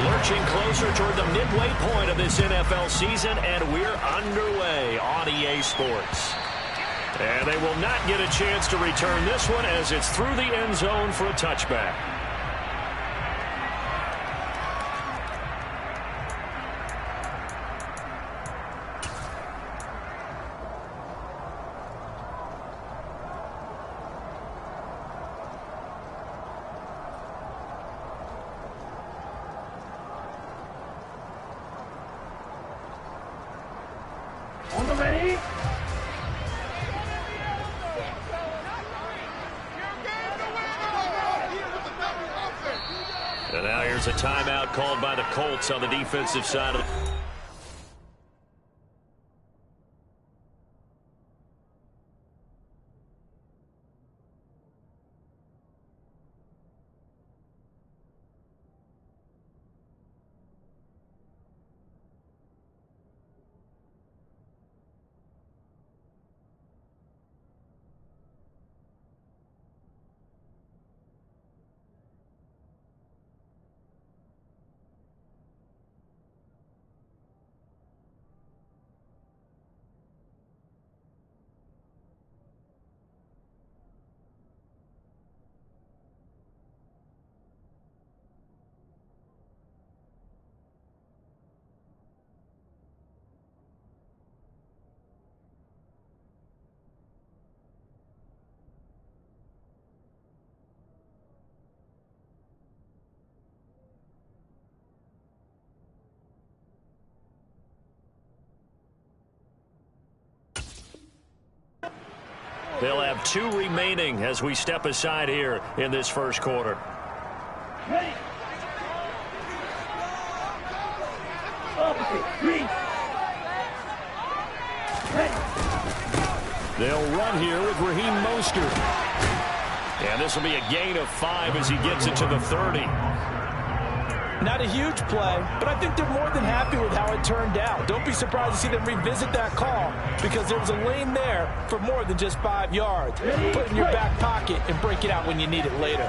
Lurching closer toward the midway point of this NFL season, and we're underway on EA Sports. And they will not get a chance to return this one as it's through the end zone for a touchback. On the ready. And now here's a timeout called by the Colts on the defensive side of the... They'll have 2 remaining as we step aside here in this first quarter. Ready. Ready. They'll run here with Raheem Mostert. And this will be a gain of 5 as he gets it to the 30. Not a huge play, but I think they're more than happy with how it turned out. Don't be surprised to see them revisit that call because there was a lane there for more than just 5 yards. Put it in your back pocket and break it out when you need it later.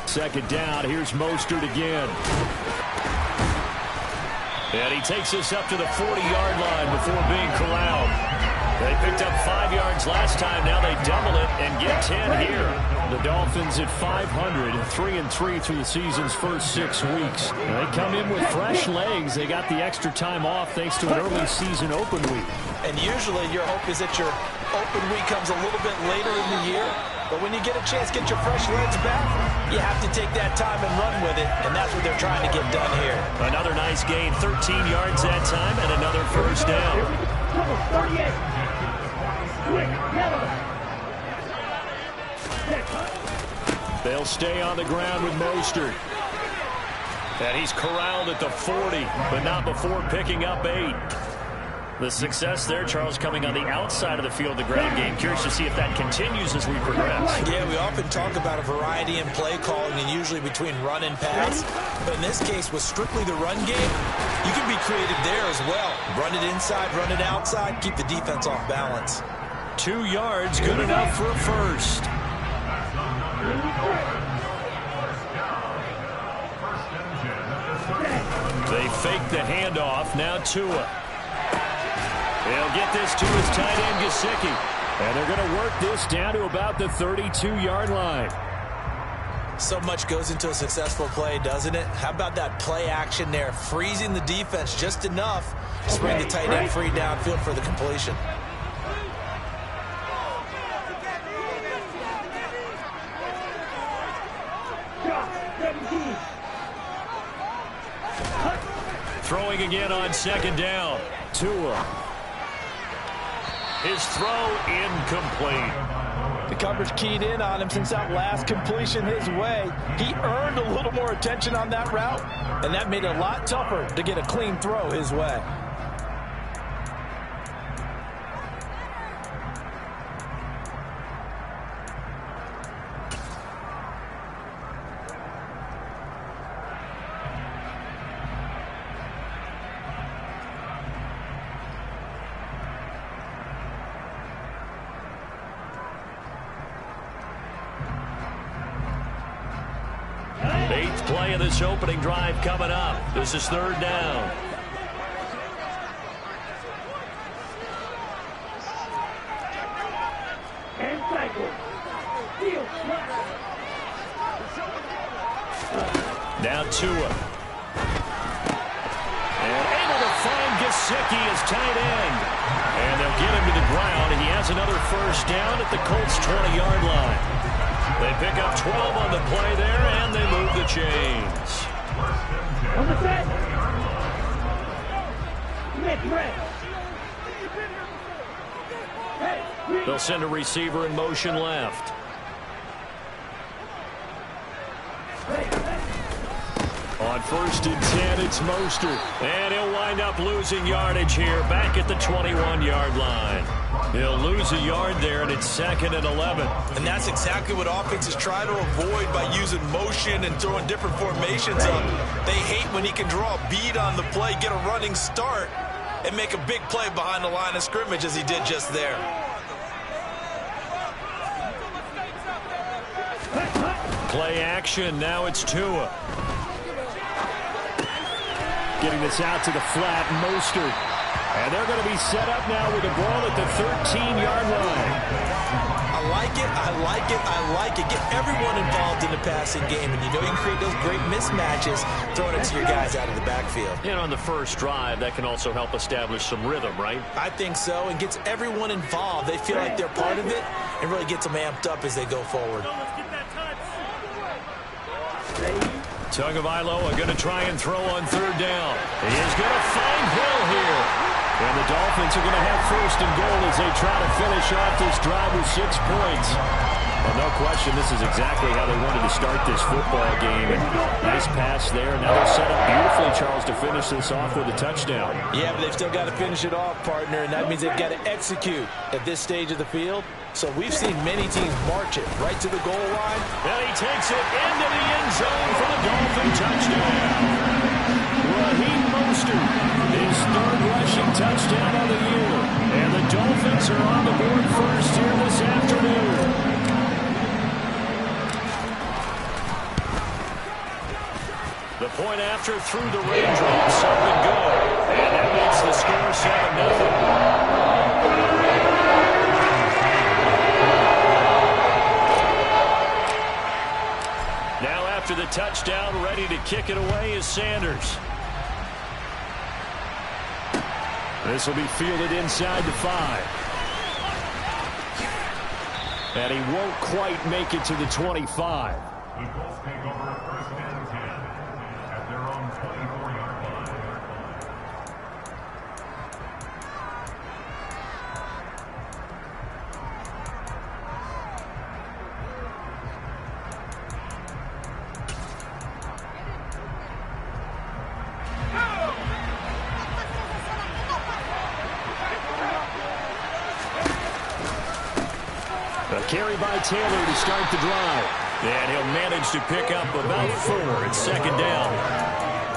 Second down, here's Mostert again. And he takes us up to the 40-yard line before being corralled. They picked up 5 yards last time. Now they double it and get 10 here. The Dolphins at 500, 3-3 through the season's first 6 weeks. And they come in with fresh legs. They got the extra time off thanks to an early season open week. And usually your hope is that your open week comes a little bit later in the year. But when you get a chance to get your fresh legs back, you have to take that time and run with it. And that's what they're trying to get done here. Another nice gain, 13 yards that time, and another first down. 38. They'll stay on the ground with Mostert. And he's corralled at the 40, but not before picking up 8. The success there, Charles, coming on the outside of the field, the ground game. Curious to see if that continues as we progress. Yeah, we often talk about a variety in play calling and usually between run and pass. But in this case, with strictly the run game, you can be creative there as well. Run it inside, run it outside, keep the defense off balance. 2 yards, good enough for a first. They fake the handoff. Now Tua. They'll get this to his tight end, Gesicki. And they're going to work this down to about the 32-yard line. So much goes into a successful play, doesn't it? How about that play action there, freezing the defense just enough to bring the tight end free downfield for the completion. Throwing again on second down. Tua. His throw incomplete. The coverage keyed in on him since that last completion his way. He earned a little more attention on that route, and that made it a lot tougher to get a clean throw his way. play of this opening drive coming up. This is third down. And cycle. Steal. Now Tua. And able to find Gesicki as tight end. And they'll get him to the ground. He has another first down at the Colts' 20-yard line. They pick up 12 on the play there, and they move the chains. On the set. Make ready. They'll send a receiver in motion left. On 1st and 10, it's Mostert. And he'll wind up losing yardage here back at the 21-yard line. He'll lose a yard there, and it's 2nd and 11. And that's exactly what offenses try to avoid by using motion and throwing different formations up. They hate when he can draw a bead on the play, get a running start, and make a big play behind the line of scrimmage as he did just there. Play action. Now it's Tua. Getting this out to the flat, Mostert. And they're going to be set up now with the ball at the 13-yard line. I like it, I like it, I like it. Get everyone involved in the passing game, and you know you can create those great mismatches throwing it to your guys out of the backfield. And on the first drive, that can also help establish some rhythm, right? I think so, and gets everyone involved. They feel like they're part of it, and really gets them amped up as they go forward. Tagovailoa going to try and throw on third down. He is going to find Hill here. And the Dolphins are going to have 1st and goal as they try to finish off this drive with 6 points. Well, no question, this is exactly how they wanted to start this football game. And nice pass there. Now they're set up beautifully, Charles, to finish this off with a touchdown. Yeah, but they've still got to finish it off, partner, and that means they've got to execute at this stage of the field. So we've seen many teams march it right to the goal line. And he takes it into the end zone for the Dolphin touchdown. Raheem Mostert, his 3rd rushing touchdown of the year. And the Dolphins are on the board first here this afternoon. The point after through the raindrops, up and go. And that makes the score 7-0. After the touchdown, ready to kick it away is Sanders. This will be fielded inside the 5. And he won't quite make it to the 25. The Colts take over 1st and 10 at their own 24-yard line. Carry by Taylor to start the drive. And he'll manage to pick up about 4 at 2nd down.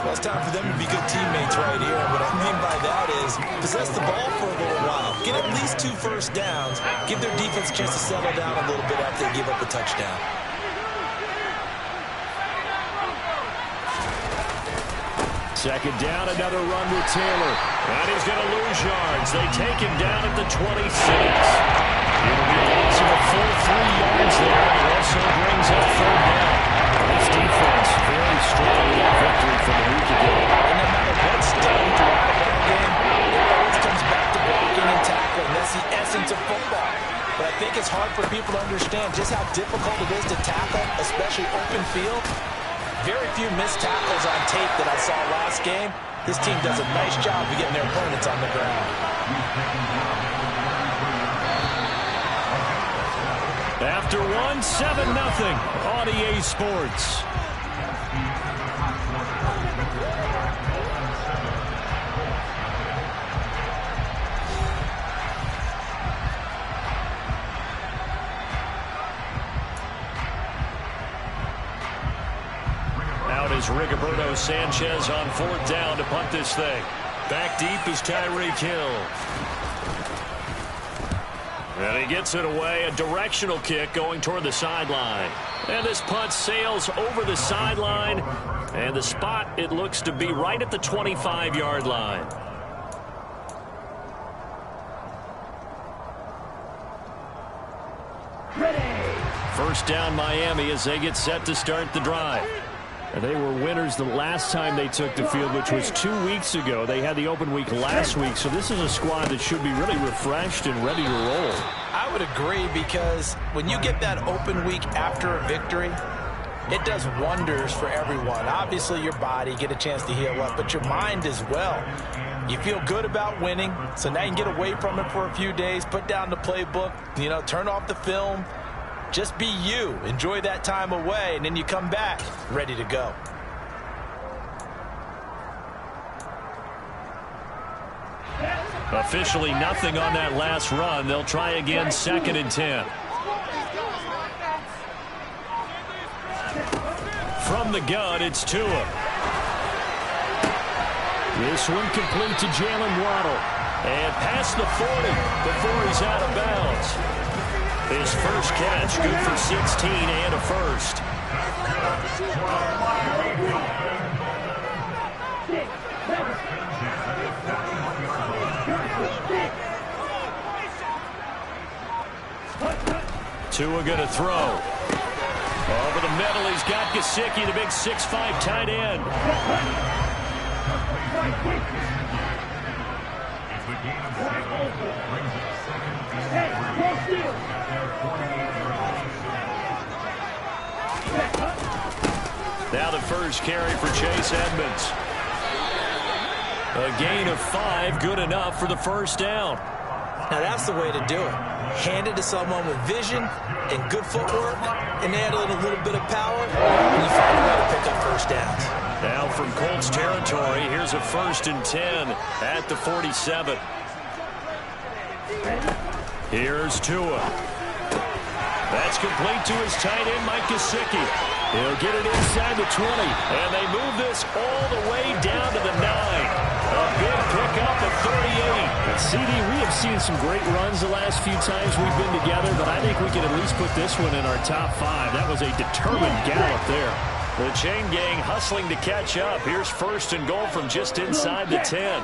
Well, it's time for them to be good teammates right here. What I mean by that is possess the ball for a little while. Get at least 2 first downs. Give their defense a chance to settle down a little bit after they give up a touchdown. Second down, another run with Taylor. And he's going to lose yards. They take him down at the 26. It'll be loss of a full 3 yards there. It also brings up 3rd down. This defense very strong in that victory from a week ago. And no matter what's done throughout the ball game, it always comes back to blocking and tackling. That's the essence of football. But I think it's hard for people to understand just how difficult it is to tackle, especially open field. Very few missed tackles on tape that I saw last game. This team does a nice job of getting their opponents on the ground. After 1, 7-0 on EA Sports. Out is Rigoberto Sanchez on 4th down to punt this thing. Back deep is Tyreek Hill. And he gets it away, a directional kick going toward the sideline. And this punt sails over the sideline. And the spot, it looks to be right at the 25-yard line. First down Miami as they get set to start the drive. And they were winners the last time they took the field, which was 2 weeks ago. They had the open week last week, so this is a squad that should be really refreshed and ready to roll. I would agree, because when you get that open week after a victory, it does wonders for everyone. Obviously, your body, get a chance to heal up, but your mind as well. You feel good about winning, so now you can get away from it for a few days, put down the playbook, turn off the film. Just be you. Enjoy that time away, and then you come back ready to go. Officially nothing on that last run. They'll try again, 2nd and 10. From the gun, it's Tua. This one complete to Jalen Waddle. And past the 40 before he's out of bounds. His first catch, good for 16 and a first. Tua going to throw. Over the middle, he's got Gesicki, the big 6'5" tight end. Now the first carry for Chase Edmonds. A gain of 5, good enough for the first down. Now that's the way to do it. Hand it to someone with vision and good footwork, and add a little bit of power, and you find a way to pick up first downs. Now from Colts territory, here's a 1st and 10 at the 47. Here's Tua. That's complete to his tight end, Mike Gesicki. He'll get it inside the 20, and they move this all the way down to the 9. A big pickup at 38. CD, we have seen some great runs the last few times we've been together, but I think we can at least put this one in our top 5. That was a determined gallop there. The chain gang hustling to catch up. Here's 1st and goal from just inside the 10.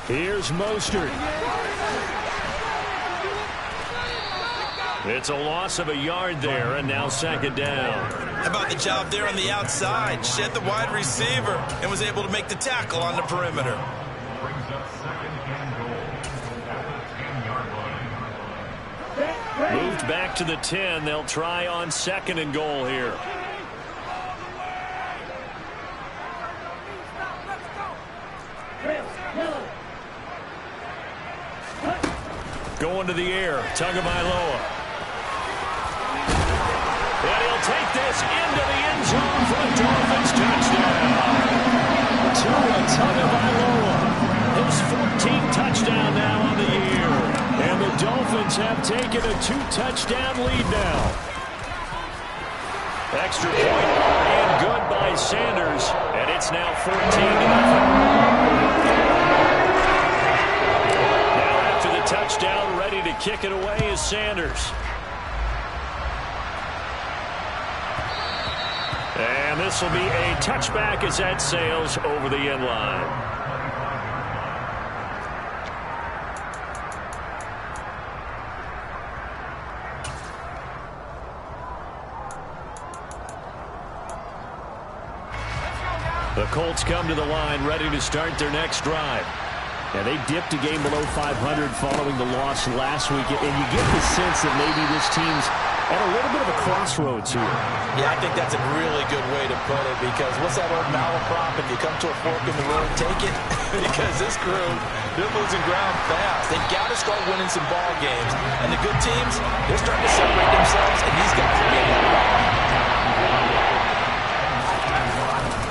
Here's Mostert. It's a loss of a yard there, and now 2nd down. How about the job there on the outside? Shed the wide receiver and was able to make the tackle on the perimeter. Brings up 2nd and goal at the 10-yard line. Moved back to the 10. They'll try on 2nd and goal here. Going to the air, Tagovailoa. And he'll take this into the end zone for a Dolphins touchdown. Tua Tagovailoa, his 14th touchdown now on the year. And the Dolphins have taken a 2-touchdown lead now. Extra point and good by Sanders, and it's now 14-0. Touchdown, ready to kick it away is Sanders. And this will be a touchback as that sails over the end line. The Colts come to the line, ready to start their next drive. And they dipped a game below 500 following the loss last week. And you get the sense that maybe this team's at a little bit of a crossroads here. Yeah, I think that's a really good way to put it, because what's that old malaprop? If you come to a fork in the road, take it. Because this crew, they're losing ground fast. They've got to start winning some ball games. And the good teams, they're starting to separate themselves, and these guys are getting it.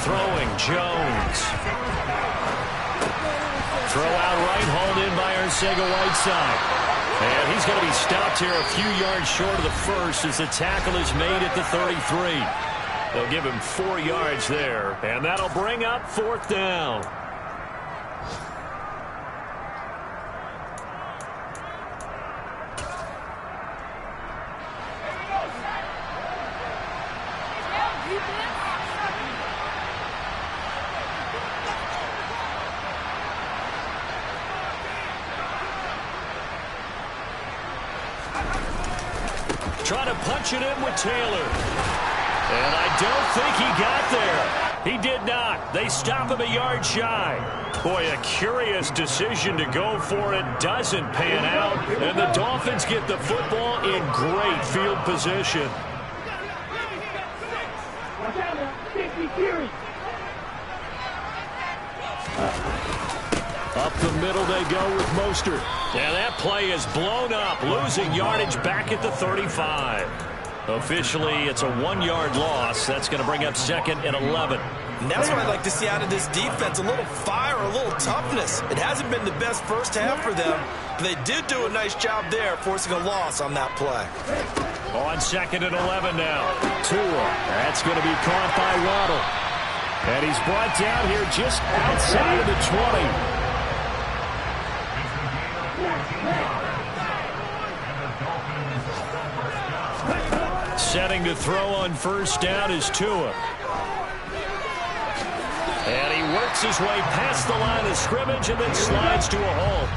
Throwing Jones. Throw out right, hauled in by Arcega-Whiteside. And he's going to be stopped here a few yards short of the first as the tackle is made at the 33. They'll give him 4 yards there, and that'll bring up 4th down. Trying to punch it in with Taylor. And I don't think he got there. He did not. They stop him a yard shy. Boy, a curious decision to go for it. Doesn't pan out. And the Dolphins get the football in great field position. Watch out now. 60 series. Up the middle they go with Mostert. And that play is blown up, losing yardage back at the 35. Officially, it's a 1-yard loss. That's going to bring up 2nd and 11. And that's what I'd like to see out of this defense, a little fire, a little toughness. It hasn't been the best first half for them, but they did do a nice job there, forcing a loss on that play. On 2nd and 11 now. Tua, that's going to be caught by Waddle. And he's brought down here just outside of the 20. Setting to throw on first down is Tua. And he works his way past the line of scrimmage and then slides to a hole.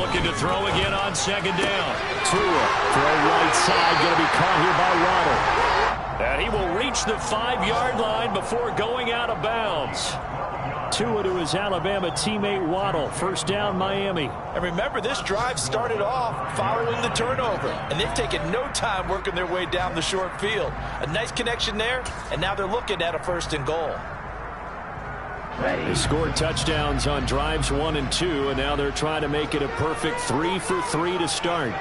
Looking to throw again on 2nd down. Tua, throw right side, going to be caught here by Waddle. And he will reach the 5-yard line before going out of bounds. Tua to his Alabama teammate Waddle. First down, Miami. And remember, this drive started off following the turnover, and they've taken no time working their way down the short field. A nice connection there, and now they're looking at a 1st and goal. They scored touchdowns on drives 1 and 2, and now they're trying to make it a perfect 3 for 3 to start.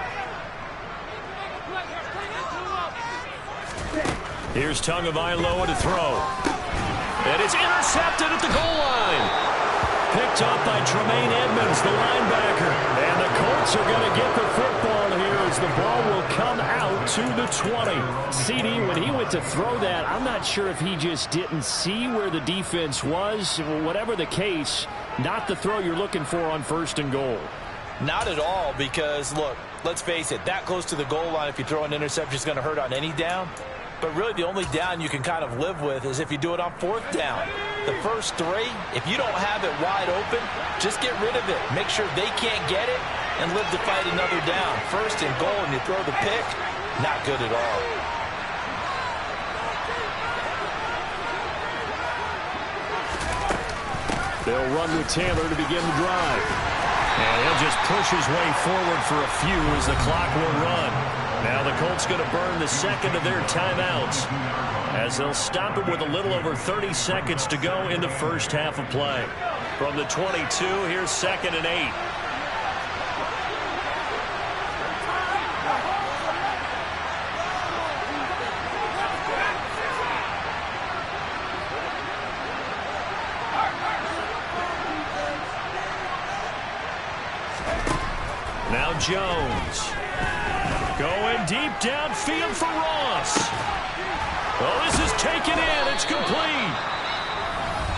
Here's Tagovailoa to throw. And it's intercepted at the goal line. Picked up by Tremaine Edmonds, the linebacker. And the Colts are going to get the football here as the ball will come out to the 20. CD, when he went to throw that, I'm not sure if he just didn't see where the defense was. Whatever the case, not the throw you're looking for on 1st and goal. Not at all, because, look, let's face it, that close to the goal line, if you throw an interception, is going to hurt on any down. But really, the only down you can kind of live with is if you do it on 4th down. The first 3, if you don't have it wide open, just get rid of it. Make sure they can't get it and live to fight another down. 1st and goal, and you throw the pick, not good at all. They'll run with Taylor to begin the drive. And he'll just push his way forward for a few as the clock will run. Now the Colts going to burn the 2nd of their timeouts as they'll stop it with a little over 30 seconds to go in the first half of play. From the 22, here's 2nd and 8. Now Jones. Going deep downfield for Ross. Oh, this is taken in. It's complete.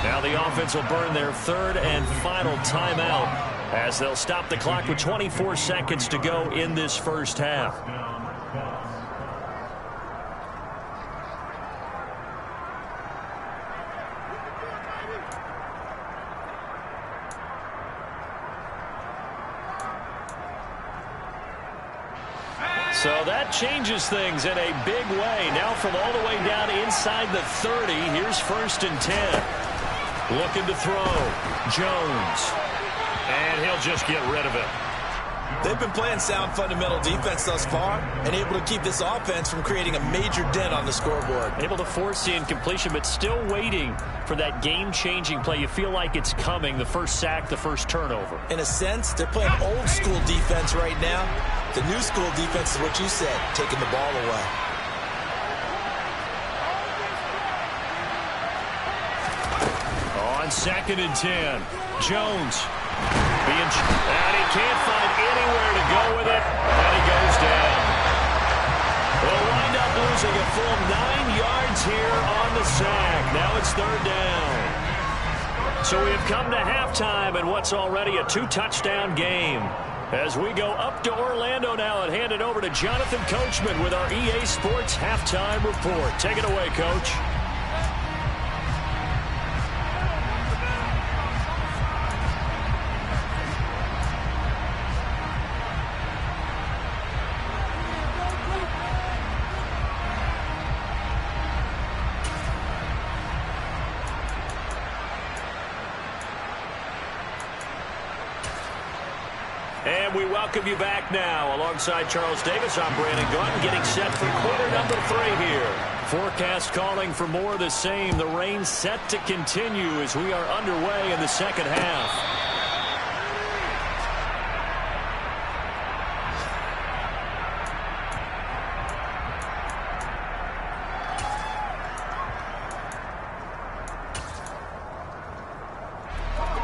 Now the offense will burn their 3rd and final timeout as they'll stop the clock with 24 seconds to go in this first half. So that changes things in a big way. Now from all the way down inside the 30, here's 1st and 10. Looking to throw. Jones. And he'll just get rid of it. They've been playing sound fundamental defense thus far and able to keep this offense from creating a major dent on the scoreboard. Able to force the incompletion, but still waiting for that game-changing play. You feel like it's coming, the first sack, the first turnover. In a sense, they're playing old-school defense right now. The new school defense is what you said, taking the ball away. On 2nd and 10, Jones. And he can't find anywhere to go with it, and he goes down. They'll wind up losing a full 9 yards here on the sack. Now it's 3rd down. So we have come to halftime in what's already a 2-touchdown game. As we go up to Orlando now and hand it over to Jonathan Coachman with our EA Sports Halftime Report. Take it away, Coach. And we welcome you back now. Alongside Charles Davis, I'm Brandon Gaudin, getting set for quarter number 3 here. Forecast calling for more of the same. The rain set to continue as we are underway in the second half.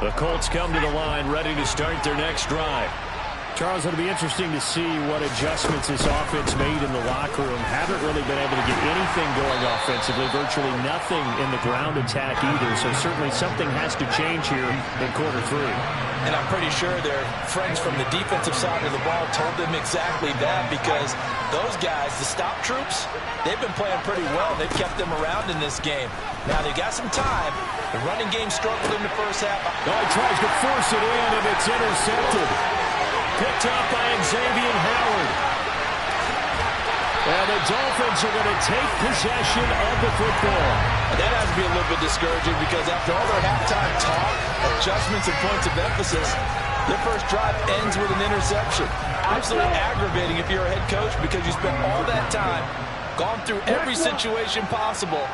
The Colts come to the line, ready to start their next drive. Charles, it'll be interesting to see what adjustments this offense made in the locker room. Haven't really been able to get anything going offensively, virtually nothing in the ground attack either. So certainly something has to change here in quarter 3. And I'm pretty sure their friends from the defensive side of the ball told them exactly that, because those guys, the stop troops, they've been playing pretty well. They've kept them around in this game. Now they got some time. The running game struggled in the first half. Oh, he tries to force it in, and it's intercepted. Picked up by Xavier Howard. And the Dolphins are going to take possession of the football. And that has to be a little bit discouraging, because after all their halftime talk, adjustments and points of emphasis, their first drive ends with an interception. Absolutely aggravating if you're a head coach, because you spent all that time, gone through every situation possible,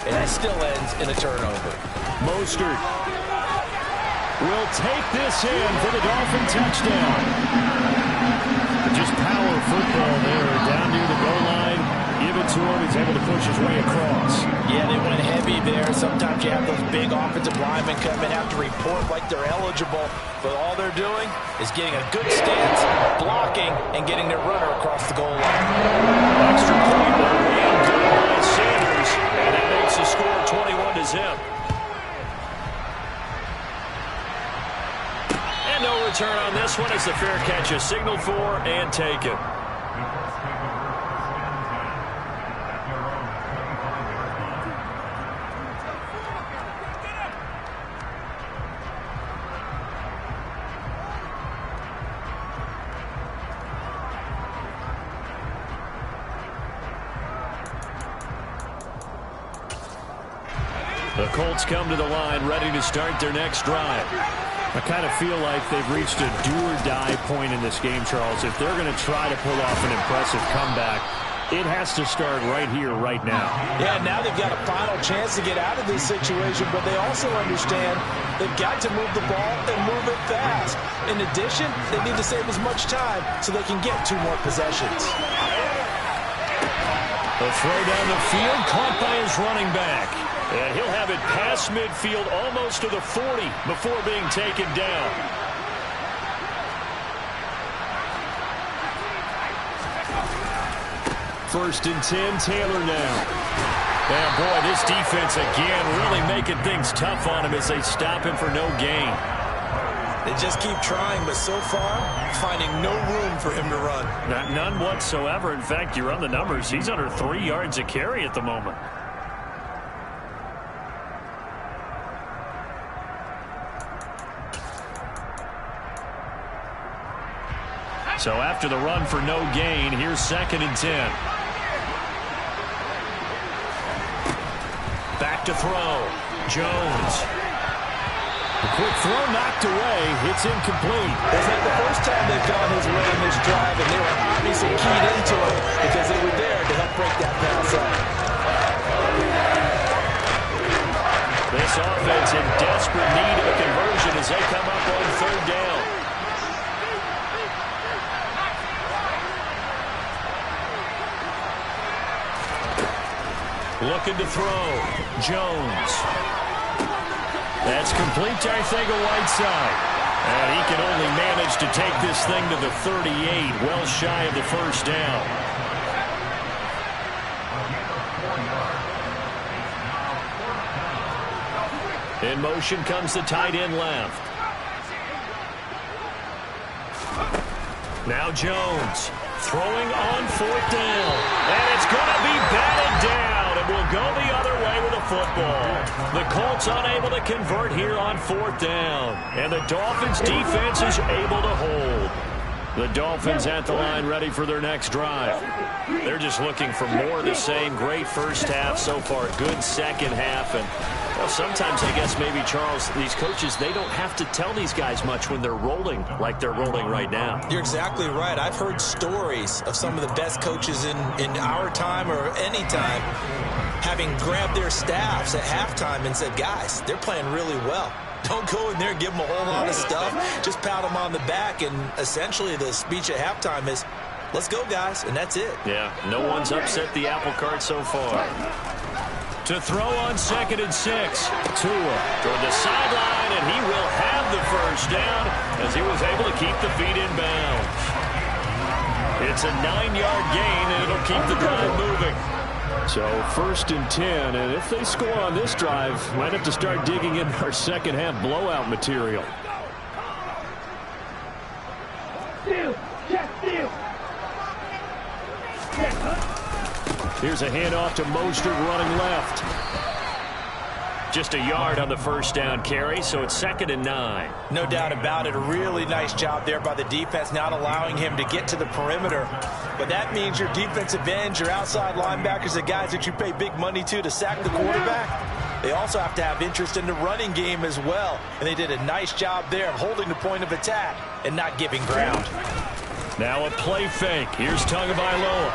and it still ends in a turnover. Mostert will take this in for the Dolphin touchdown. Just power football there, down near the goal line. Give it to him. He's able to push his way across. Yeah, they went heavy there. Sometimes you have those big offensive linemen come and have to report like they're eligible, but all they're doing is getting a good stance, blocking, and getting their runner across the goal line. Extra point by Sanders, and that makes the score 21-0. And no return on this one as the fair catch is signaled for and taken. The Colts come to the line, ready to start their next drive. I kind of feel like they've reached a do-or-die point in this game, Charles. If they're going to try to pull off an impressive comeback, it has to start right here, right now. Yeah, now they've got a final chance to get out of this situation, but they also understand they've got to move the ball and move it fast. In addition, they need to save as much time so they can get 2 more possessions. The throw down the field, caught by his running back. And he'll have it past midfield, almost to the 40, before being taken down. First and 10, Taylor now. And boy, this defense again really making things tough on him as they stop him for no gain. They just keep trying, but so far, finding no room for him to run. None whatsoever. In fact, you run the numbers. He's under 3 yards a carry at the moment. So after the run for no gain, here's 2nd and 10. Back to throw. Jones. The quick throw knocked away. It's incomplete. It's not the first time they've gone his way in this drive, and they were obviously keyed into it because they were there to help break that pass up. This offense in desperate need of a conversion as they come up on 3rd down. Looking to throw. Jones. That's complete to Arcega-Whiteside. And he can only manage to take this thing to the 38, well shy of the first down. In motion comes the tight end left. Now Jones throwing on 4th down. And it's going to be batted down. It will go the other way with the football. The Colts unable to convert here on 4th down. And the Dolphins defense is able to hold. The Dolphins at the line ready for their next drive. They're just looking for more of the same. Great first half so far. Good second half. And well, sometimes I guess maybe, Charles, these coaches, they don't have to tell these guys much when they're rolling like they're rolling right now. You're exactly right. I've heard stories of some of the best coaches in our time or any time having grabbed their staffs at halftime and said, guys, they're playing really well. Don't go in there and give them a whole lot of stuff. Just pat them on the back, and essentially the speech at halftime is, let's go, guys, and that's it. Yeah, no one's upset the apple cart so far. To throw on 2nd and 6. Tua toward the sideline, and he will have the first down as he was able to keep the feet in bounds. It's a 9-yard gain, and it'll keep the drive moving. So 1st and 10, and if they score on this drive, might have to start digging in our second half blowout material. Here's a handoff to Mostert running left. Just a yard on the first down carry, so it's 2nd and 9. No doubt about it. A really nice job there by the defense, not allowing him to get to the perimeter. But that means your defensive ends, your outside linebackers, the guys that you pay big money to sack the quarterback, they also have to have interest in the running game as well. And they did a nice job there of holding the point of attack and not giving ground. Now a play fake. Here's Tagovailoa.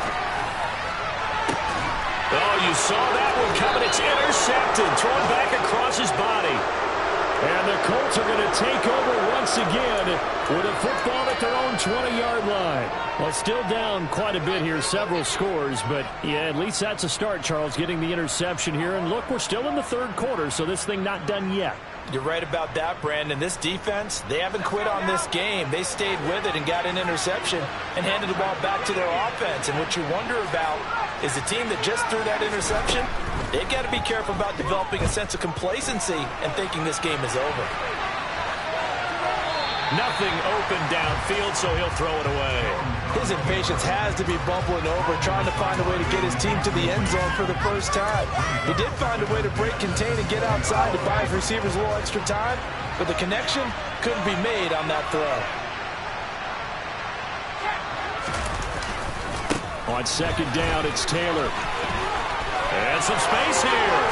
Oh, you saw that one coming. It's intercepted. Thrown back across his body. And the Colts are going to take over once again with a football at their own 20-yard line. Well, still down quite a bit here, several scores, but yeah, at least that's a start, Charles, getting the interception here. And look, we're still in the 3rd quarter, so this thing not done yet. You're right about that, Brandon. This defense, they haven't quit on this game. They stayed with it and got an interception and handed the ball back to their offense. And what you wonder about is the team that just threw that interception, they've got to be careful about developing a sense of complacency and thinking this game is over. Nothing open downfield, so he'll throw it away. His impatience has to be bubbling over, trying to find a way to get his team to the end zone for the first time. He did find a way to break, contain, and get outside to buy his receivers a little extra time, but the connection couldn't be made on that throw. On 2nd down, it's Taylor. And some space here.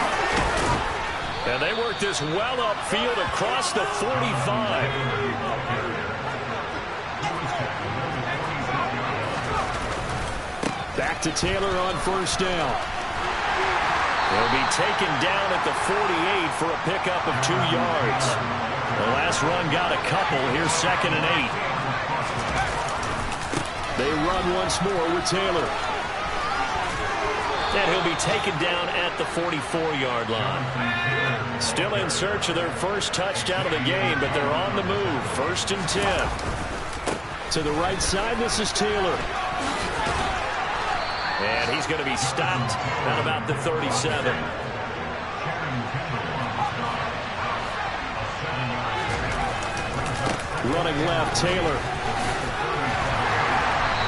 And they work this well upfield across the 45. Back to Taylor on 1st down. He'll be taken down at the 48 for a pickup of 2 yards. The last run got a couple. Here's 2nd and 8. They run once more with Taylor. And he'll be taken down at the 44-yard line. Still in search of their first touchdown of the game, but they're on the move. 1st and 10. To the right side, this is Taylor. And he's going to be stopped at about the 37. Running left, Taylor.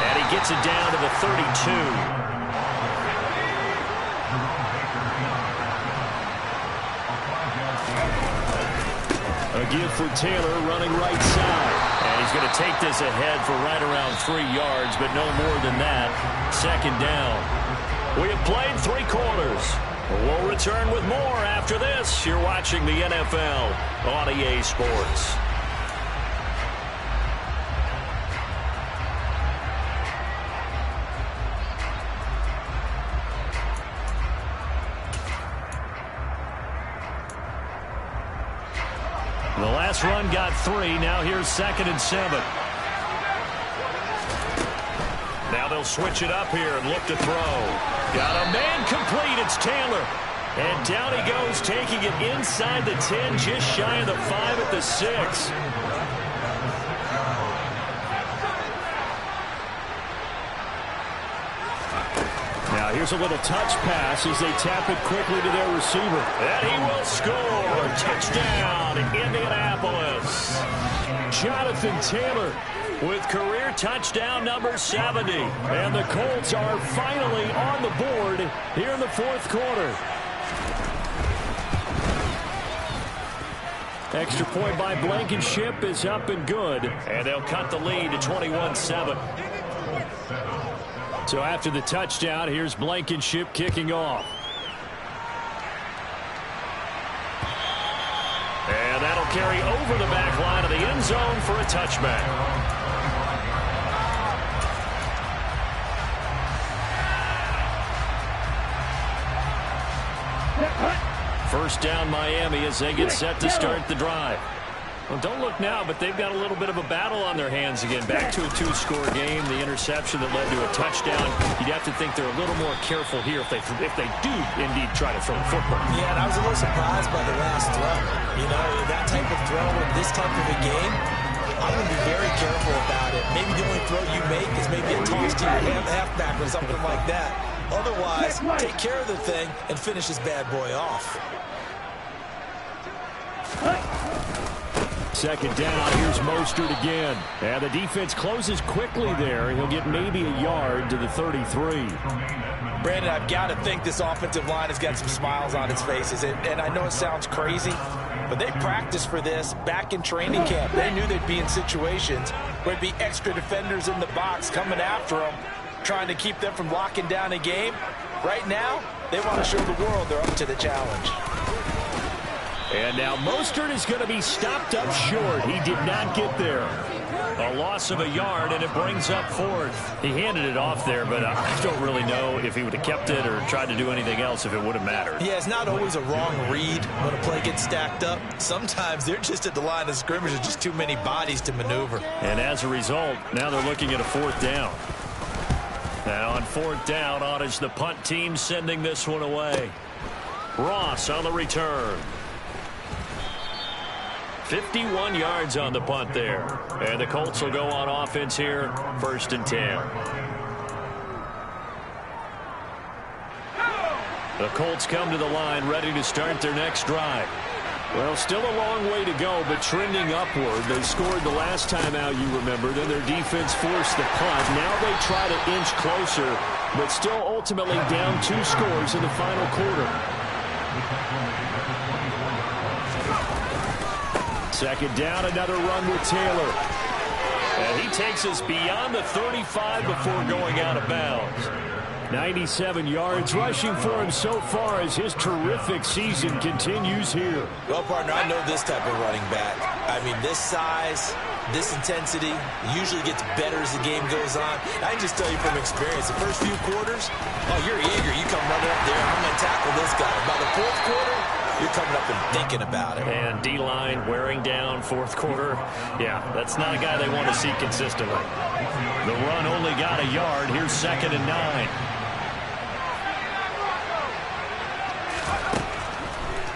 And he gets it down to the 32. A give for Taylor running right side. And he's going to take this ahead for right around 3 yards, but no more than that. 2nd down. We have played 3 quarters. We'll return with more after this. You're watching the NFL on EA Sports. The last run got 3. Now here's 2nd and 7. Now they'll switch it up here and look to throw. Got a man complete. It's Taylor. And down he goes, taking it inside the 10, just shy of the 5 at the 6. Now here's a little touch pass as they tap it quickly to their receiver. And he will score. Touchdown, Indianapolis. Jonathan Taylor with career touchdown number 70. And the Colts are finally on the board here in the 4th quarter. Extra point by Blankenship is up and good. And they'll cut the lead to 21-7. So after the touchdown, here's Blankenship kicking off. And that'll carry over the back line of the end zone for a touchback. First down Miami as they get set to start the drive. Well, don't look now, but they've got a little bit of a battle on their hands again. Back to a two-score game. The interception that led to a touchdown. You'd have to think they're a little more careful here if they do indeed try to throw the football. Yeah, and I was a little surprised by the last throw. You know, that type of throw in this type of a game, I'm going to be very careful about it. Maybe the only throw you make is maybe a toss to your halfback or something like that. Otherwise, take care of the thing and finish this bad boy off. Second down, here's Mostert again. And the defense closes quickly there. He'll get maybe a yard to the 33. Brandon, I've got to think this offensive line has got some smiles on its faces. And I know it sounds crazy, but they practiced for this back in training camp. They knew they'd be in situations where there'd be extra defenders in the box coming after them, trying to keep them from locking down a game. Right now, they want to show the world they're up to the challenge. And now Mostert is going to be stopped up short. He did not get there. A loss of a yard, and it brings up fourth. He handed it off there, but I don't really know if he would have kept it or tried to do anything else if it would have mattered. Yeah, it's not always a wrong read when a play gets stacked up. Sometimes they're just at the line of scrimmage. There's just too many bodies to maneuver. And as a result, now they're looking at a fourth down. And on fourth down, on is the punt team sending this one away. Ross on the return. 51 yards on the punt there. And the Colts will go on offense here, 1st and 10. The Colts come to the line ready to start their next drive. Well, still a long way to go, but trending upward. They scored the last time out, you remember. Then their defense forced the punt. Now they try to inch closer, but still ultimately down 2 scores in the final quarter. Second down, another run with Taylor. And he takes us beyond the 35 before going out of bounds. 97 yards rushing for him so far as his terrific season continues here. Well, partner, I know this type of running back. I mean, this size, this intensity usually gets better as the game goes on. I can just tell you from experience, the first few quarters, oh, you're eager. You come running up there, I'm going to tackle this guy. By the fourth quarter, you're coming up and thinking about it. And D-line wearing down fourth quarter. Yeah, that's not a guy they want to see consistently. The run only got a yard. Here's 2nd and 9.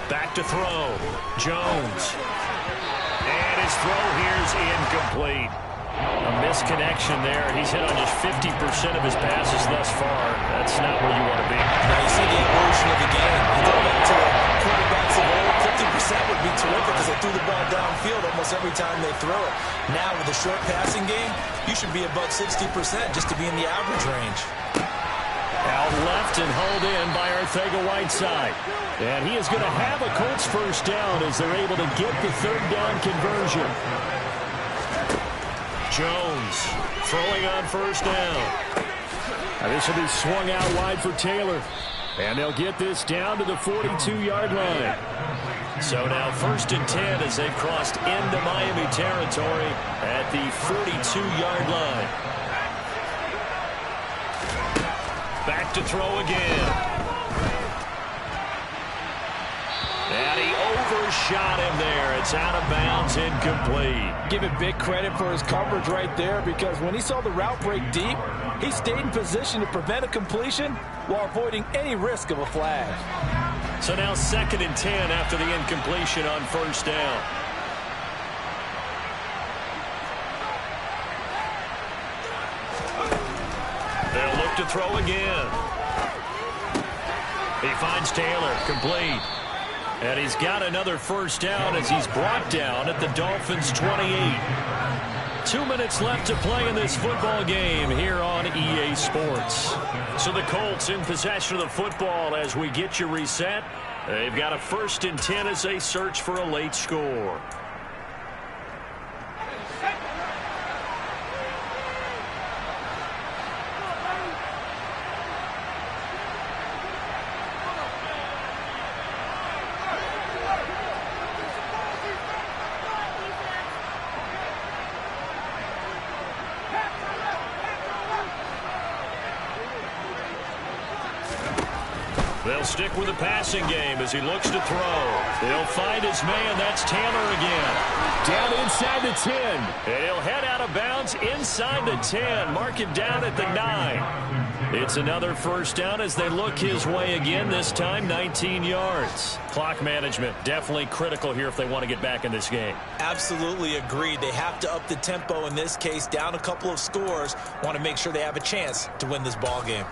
Back to throw. Jones. And his throw here's incomplete. A misconnection there. He's hit on just 50% of his passes thus far. That's not where you want to be. Now you see the evolution of the game. You go back to the quarterbacks of old, 50% would be terrific because they threw the ball downfield almost every time they throw it. Now with a short passing game, you should be above 60% just to be in the average range. Out left and hauled in by Arcega-Whiteside. And he is going to have a Colts first down as they're able to get the 3rd down conversion. Jones throwing on first down. And this will be swung out wide for Taylor. And they'll get this down to the 42-yard line. So now 1st and 10 as they've crossed into Miami territory at the 42-yard line. Back to throw again. And he overshot him there. It's out of bounds, incomplete. Give him big credit for his coverage right there, because when he saw the route break deep, he stayed in position to prevent a completion while avoiding any risk of a flag. So now 2nd and 10 after the incompletion on first down. They'll look to throw again. He finds Taylor, complete. And he's got another first down as he's brought down at the Dolphins' 28. 2 minutes left to play in this football game here on EA Sports. So the Colts in possession of the football as we get you reset. They've got a 1st and 10 as they search for a late score. They'll stick with the passing game as he looks to throw. He'll find his man. That's Taylor again. Down inside the 10. And he'll head out of bounds inside the 10. Mark him down at the 9. It's another 1st down as they look his way again, this time 19 yards. Clock management definitely critical here if they want to get back in this game. Absolutely agreed. They have to up the tempo in this case, down a couple of scores. Want to make sure they have a chance to win this ball game.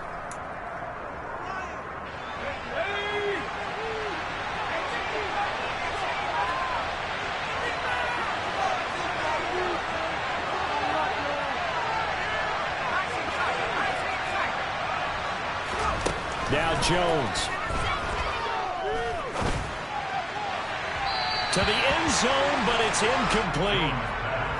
Now Jones. To the end zone, but it's incomplete.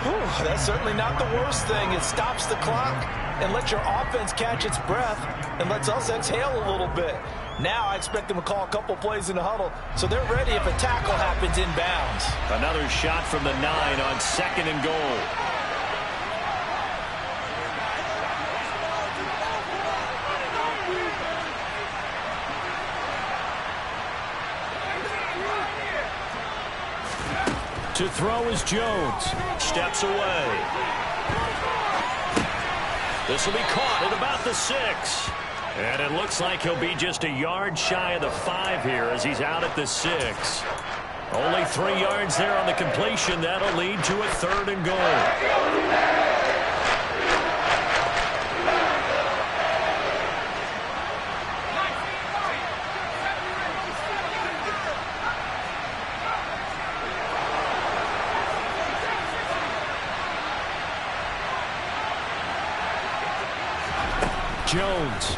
Whew, that's certainly not the worst thing. It stops the clock and lets your offense catch its breath and lets us exhale a little bit. Now I expect them to call a couple plays in the huddle, so they're ready if a tackle happens inbounds. Another shot from the 9 on 2nd and goal. To throw is Jones. Steps away. This will be caught at about the 6. And it looks like he'll be just a yard shy of the 5 here as he's out at the 6. Only 3 yards there on the completion. That'll lead to a 3rd and goal. Jones.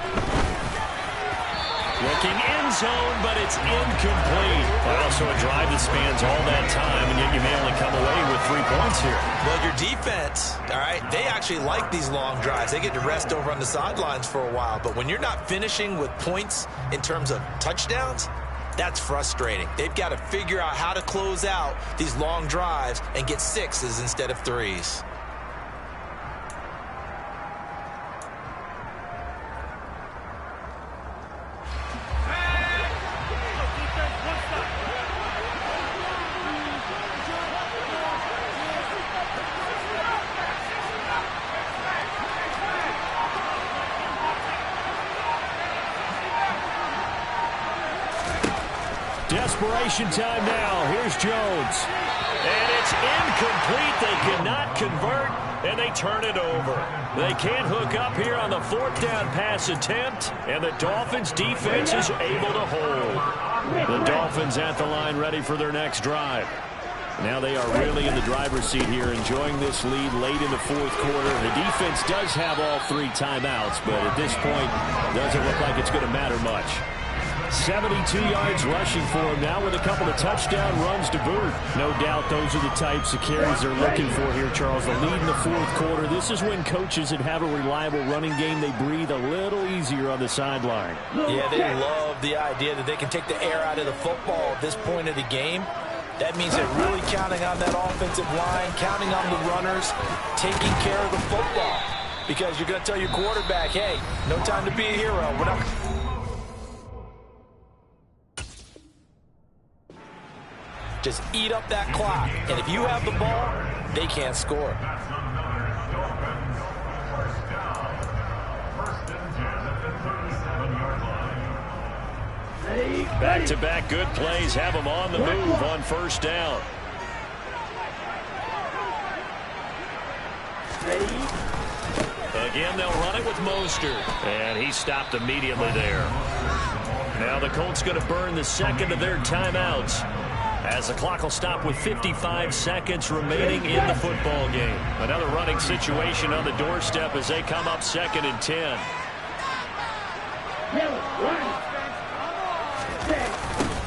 Looking end zone, but it's incomplete. Well, so a drive that spans all that time, and yet you may only come away with 3 points here. Well, your defense, all right, they actually like these long drives. They get to rest over on the sidelines for a while. But when you're not finishing with points in terms of touchdowns, that's frustrating. They've got to figure out how to close out these long drives and get 6s instead of 3s. Desperation time now. Here's Jones. And it's incomplete. They cannot convert, and they turn it over. They can't hook up here on the 4th down pass attempt, and the Dolphins' defense is able to hold. The Dolphins at the line ready for their next drive. Now they are really in the driver's seat here, enjoying this lead late in the 4th quarter. The defense does have all 3 timeouts, but at this point, doesn't look like it's going to matter much. 72 yards rushing for him now with a couple of touchdown runs to boot. No doubt those are the types of carries they're looking for here, Charles. The lead in the 4th quarter. This is when coaches that have a reliable running game, they breathe a little easier on the sideline. Yeah, they love the idea that they can take the air out of the football at this point of the game. That means they're really counting on that offensive line, counting on the runners, taking care of the football. Because you're going to tell your quarterback, hey, no time to be a hero. We're not... Just eat up that clock. And if you have the ball, they can't score. Back-to-back good plays have them on the move on 1st down. Again, they'll run it with Mostert. And he stopped immediately there. Now the Colts going to burn the 2nd of their timeouts, as the clock will stop with 55 seconds remaining in the football game. Another running situation on the doorstep as they come up 2nd and 10.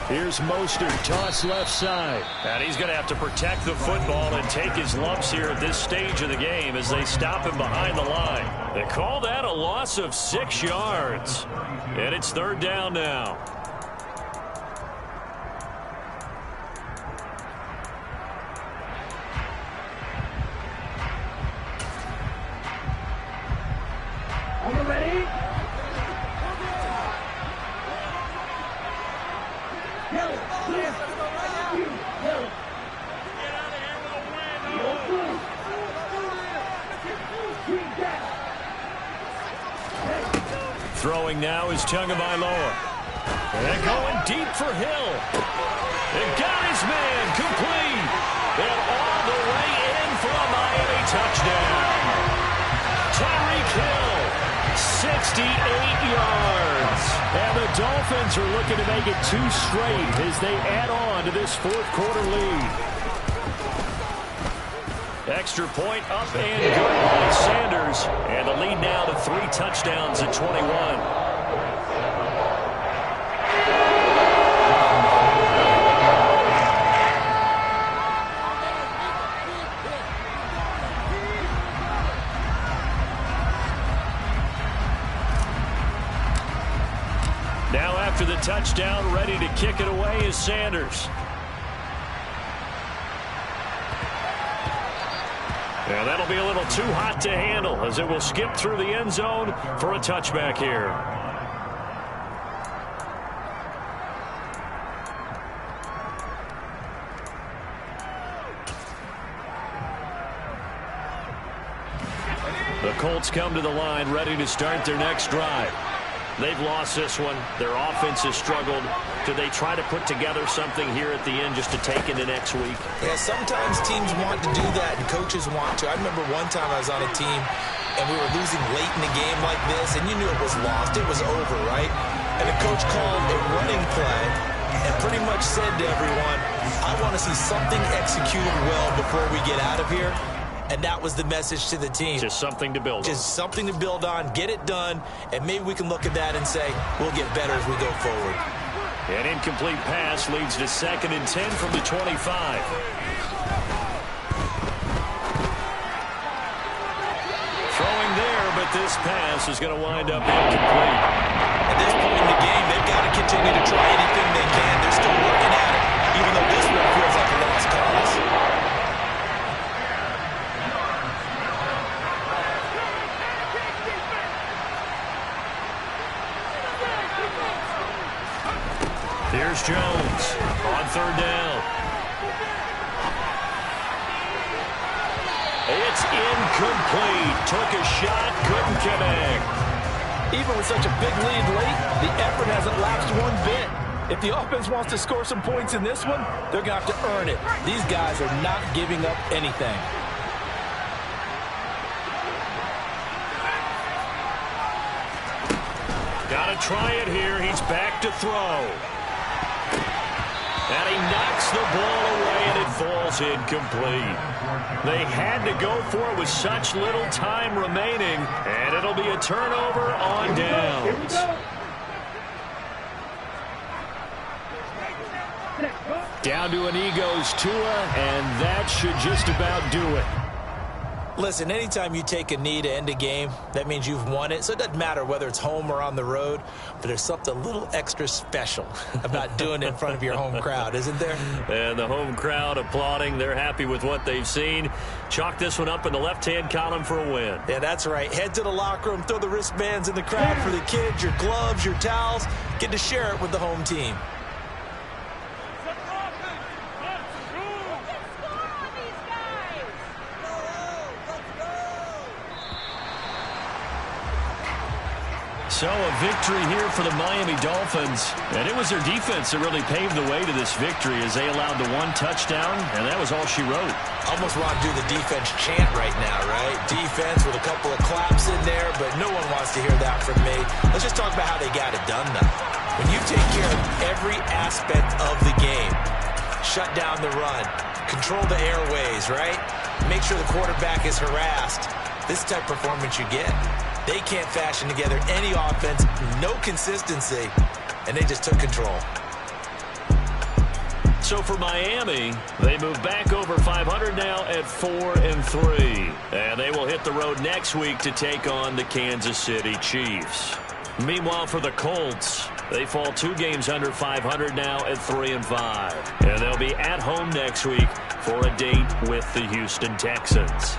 Here's Mostert, toss left side. And he's going to have to protect the football and take his lumps here at this stage of the game as they stop him behind the line. They call that a loss of 6 yards. And it's 3rd down now. Are you ready? Hill, clear. You, Hill. Get out of here with a win. Yo, blue. Green down. Throwing now is Tagovailoa. And going deep for Hill. And got his man complete. And all the way in for a Miami touchdown. Tyreek Hill, 68 yards. And the Dolphins are looking to make it 2 straight as they add on to this 4th quarter lead. Extra point up and good by Sanders. And the lead now to 3 touchdowns at 21. Now after the touchdown, ready to kick it away is Sanders. And that'll be a little too hot to handle as it will skip through the end zone for a touchback here. The Colts come to the line ready to start their next drive. They've lost this one. Their offense has struggled. Do they try to put together something here at the end just to take into next week? Yeah, sometimes teams want to do that and coaches want to. I remember one time I was on a team and we were losing late in the game like this, and you knew it was lost. It was over, right? And the coach called a running play and pretty much said to everyone, I want to see something executed well before we get out of here. And that was the message to the team. Just something to build on. Just something to build on, get it done, and maybe we can look at that and say, we'll get better as we go forward. An incomplete pass leads to 2nd and 10 from the 25. Throwing there, but this pass is going to wind up incomplete. At this point in the game, they've got to continue to try anything they can. They're still working at it, even though this one feels like a lost cause. Here's Jones on 3rd down. It's incomplete. Took a shot, couldn't connect. Even with such a big lead late, the effort hasn't lapsed one bit. If the offense wants to score some points in this one, they're going to have to earn it. These guys are not giving up anything. Got to try it here. He's back to throw. And he knocks the ball away, and it falls incomplete. They had to go for it with such little time remaining, and it'll be a turnover on downs. Down to an Eagles Tua, and that should just about do it. Listen, anytime you take a knee to end a game, that means you've won it. So it doesn't matter whether it's home or on the road, but there's something a little extra special about doing it in front of your home crowd, isn't there? And the home crowd applauding. They're happy with what they've seen. Chalk this one up in the left-hand column for a win. Yeah, that's right. Head to the locker room, throw the wristbands in the crowd for the kids, your gloves, your towels. Get to share it with the home team. So a victory here for the Miami Dolphins. And it was their defense that really paved the way to this victory as they allowed the 1 touchdown, and that was all she wrote. Almost want to do the defense chant right now, right? Defense with a couple of claps in there, but no one wants to hear that from me. Let's just talk about how they got it done, though. When you take care of every aspect of the game, shut down the run, control the airways, right? Make sure the quarterback is harassed. This type of performance you get. They can't fashion together any offense, no consistency, and they just took control. So for Miami, they move back over 500 now at 4-3. And they will hit the road next week to take on the Kansas City Chiefs. Meanwhile, for the Colts, they fall 2 games under 500 now at 3-5. And they'll be at home next week for a date with the Houston Texans.